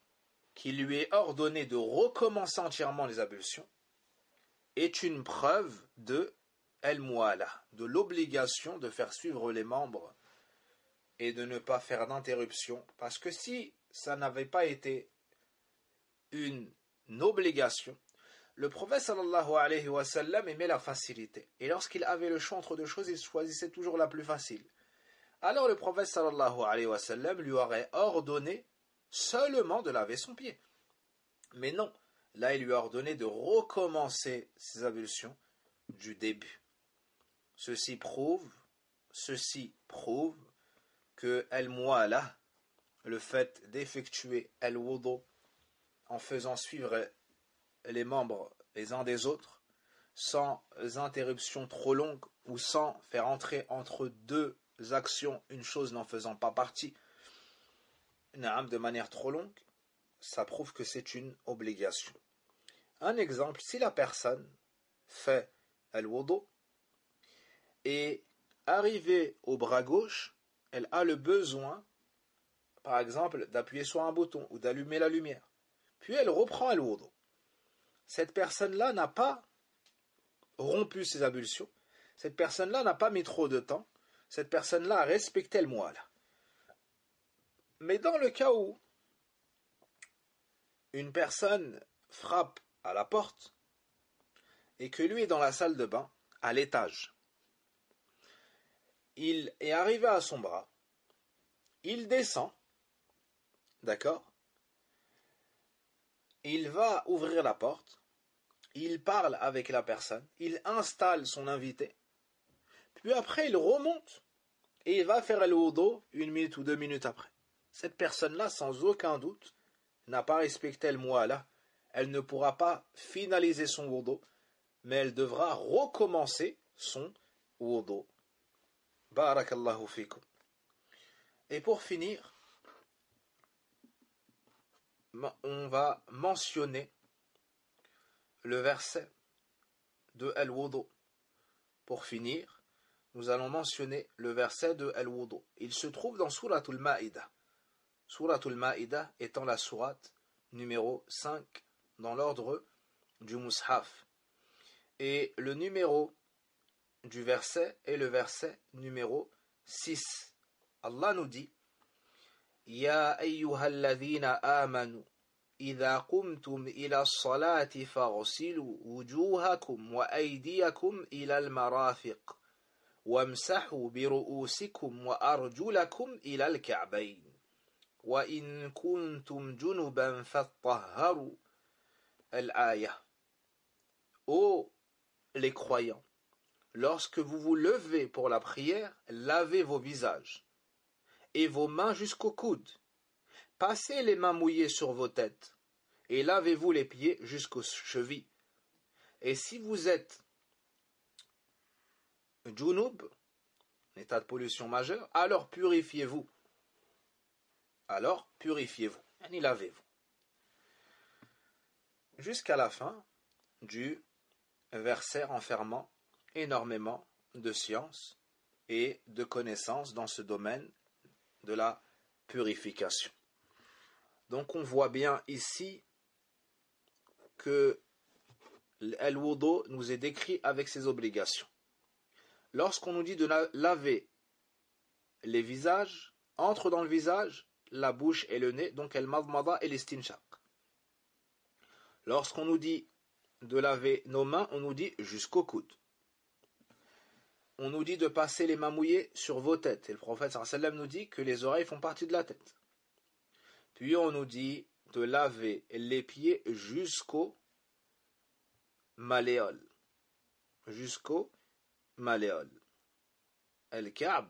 qu'il lui ait ordonné de recommencer entièrement les ablutions est une preuve de al-muwala, de l'obligation de faire suivre les membres et de ne pas faire d'interruption, parce que si ça n'avait pas été une obligation, le prophète sallallahu alayhi wa sallam aimait la facilité, et lorsqu'il avait le choix entre deux choses, il choisissait toujours la plus facile. Alors le prophète sallallahu alayhi wa sallam lui aurait ordonné seulement de laver son pied. Mais non, là il lui a ordonné de recommencer ses ablutions du début. Ceci prouve que al-muwala, le fait d'effectuer al-wudu en faisant suivre les membres les uns des autres, sans interruption trop longue ou sans faire entrer entre deux actions une chose n'en faisant pas partie, de manière trop longue, ça prouve que c'est une obligation. Un exemple, si la personne fait al-wudu et arrivée au bras gauche, elle a le besoin, par exemple, d'appuyer sur un bouton ou d'allumer la lumière. Puis elle reprend al-wudu. Cette personne-là n'a pas rompu ses ablutions. Cette personne-là n'a pas mis trop de temps. Cette personne-là a respecté le muwala. Mais dans le cas où une personne frappe à la porte et que lui est dans la salle de bain, à l'étage, il est arrivé à son bras, il descend, d'accord? Il va ouvrir la porte, il parle avec la personne, il installe son invité, puis après il remonte et il va faire le wudu 1 minute ou 2 minutes après. Cette personne-là, sans aucun doute, n'a pas respecté le muwala. Elle ne pourra pas finaliser son wudu, mais elle devra recommencer son wudu. Barakallahu fikum. Et pour finir, on va mentionner le verset de al-wudu. Pour finir, nous allons mentionner le verset de al-wudu. Il se trouve dans Suratul Ma'idah. Suratul Ma'idah étant la sourate numéro 5 dans l'ordre du Mushaf. Et le numéro du verset est le verset numéro 6. Allah nous dit: Ya ayyuhalladhina amanu idha qumtum ila as-salati faghsilu wujuhakum wa aydiyakum ila al-marafiq wamsahu bi ru'usikum wa arjulakum ila al-ka'bayn wa in kuntum junuban fattahharu. Al-ayah. Ô les croyants, lorsque vous vous levez pour la prière, lavez vos visages et vos mains jusqu'aux coudes. Passez les mains mouillées sur vos têtes et lavez-vous les pieds jusqu'aux chevilles. Et si vous êtes junub, état de pollution majeure, alors purifiez-vous. Et lavez-vous. Jusqu'à la fin du verset renfermant énormément de science et de connaissances dans ce domaine de la purification. Donc on voit bien ici que al-wudu nous est décrit avec ses obligations. Lorsqu'on nous dit de laver les visages, entre dans le visage la bouche et le nez, donc al-madmada et l'istinshaq. Lorsqu'on nous dit de laver nos mains, on nous dit jusqu'au coude. On nous dit de passer les mains mouillées sur vos têtes. Et le prophète sallallahu alayhi wa sallam nous dit que les oreilles font partie de la tête. Puis on nous dit de laver les pieds jusqu'au malléole. Jusqu'au malléole. Al-Ka'b,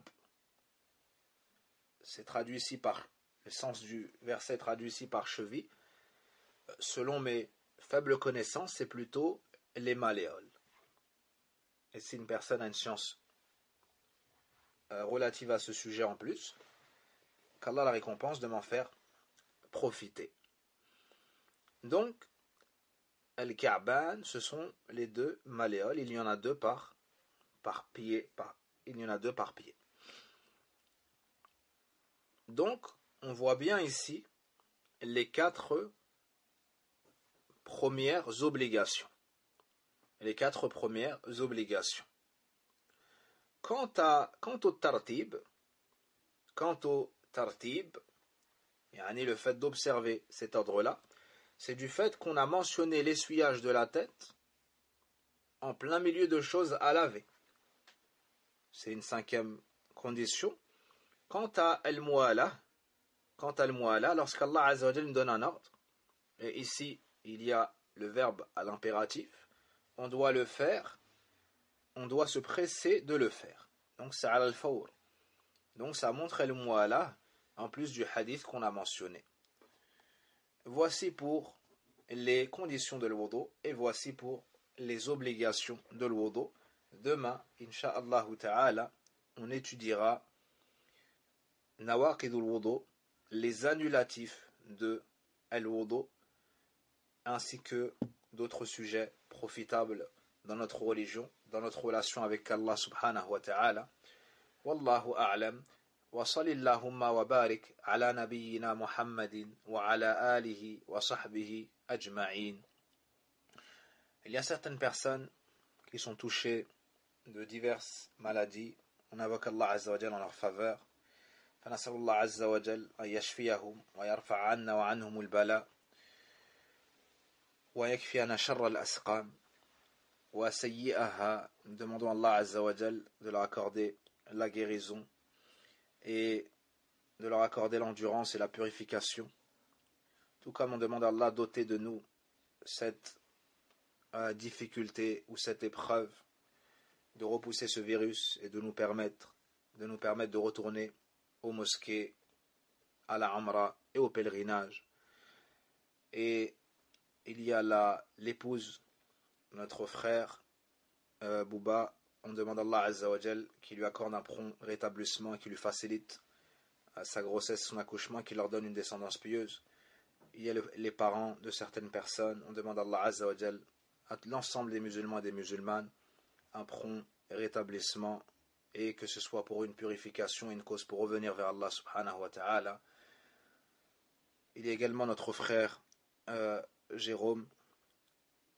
c'est traduit ici par, le sens du verset traduit ici par cheville. Selon mes faibles connaissances, c'est plutôt les malléoles. Et si une personne a une science relative à ce sujet en plus, qu'Allah la récompense de m'en faire profiter. Donc, al-Ka'ban, ce sont les deux malléoles. Il y en a deux par pied. Il y en a deux par pied. Donc, on voit bien ici les 4 premières obligations. Les 4 premières obligations. Quant au tartib, le fait d'observer cet ordre-là, c'est du fait qu'on a mentionné l'essuyage de la tête en plein milieu de choses à laver. C'est une 5e condition. Quant à al-mu'ala, lorsqu'Allah Azza wa Jalla nous donne un ordre, et ici il y a le verbe à l'impératif, on doit le faire, on doit se presser de le faire. Donc c'est al fawr. Donc ça montre al-mu'ala en plus du hadith qu'on a mentionné. Voici pour les conditions de l'wudu et voici pour les obligations de l'wudu. Demain, incha'Allah ta'ala, on étudiera nawaqidul wudu, les annulatifs de al-wudu, ainsi que d'autres sujets profitables dans notre religion, dans notre relation avec Allah subhanahu wa ta'ala. Wallahu a'lam. وصل اللهم وبارك على نبينا محمد وعلى آله وصحبه أجمعين. Il y a certaines personnes qui sont touchées de diverses maladies. On invoque Allah Azza wa Jal en leur faveur. فنسأل الله عز وجل أن يشفيهم ويرفع عنا وعنهم البلاء ويكفينا شر الأسقام وسيئها. Nous demandons à Allah Azza wa Jal de leur accorder la guérison et de leur accorder l'endurance et la purification, tout comme on demande à Allah d'ôter de nous cette difficulté ou cette épreuve, de repousser ce virus et de nous permettre de retourner aux mosquées, à la Umrah et au pèlerinage. Et il y a l'épouse, notre frère Bouba. On demande à Allah Azza wa Jal qui lui accorde un prompt rétablissement et qui lui facilite sa grossesse, son accouchement, qui leur donne une descendance pieuse. Il y a les parents de certaines personnes. On demande à Allah Azza wa Jal, à l'ensemble des musulmans et des musulmanes, un prompt rétablissement et que ce soit pour une purification et une cause pour revenir vers Allah subhanahu wa ta'ala. Il y a également notre frère Jérôme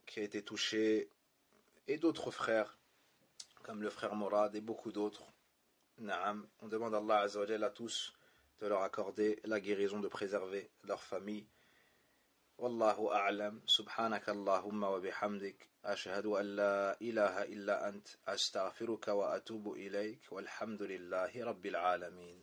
qui a été touché et d'autres frères comme le frère Morad et beaucoup d'autres. Naam, on demande à Allah Azza wa Jalla à tous de leur accorder la guérison, de préserver leur famille. Wallahu a'lam. Subhanaka Allahumma wa bihamdik. Ashhadu an la ilaha illa ant. Astaghfiruka wa atubu ilayk. Walhamdulillahi rabbil alamin.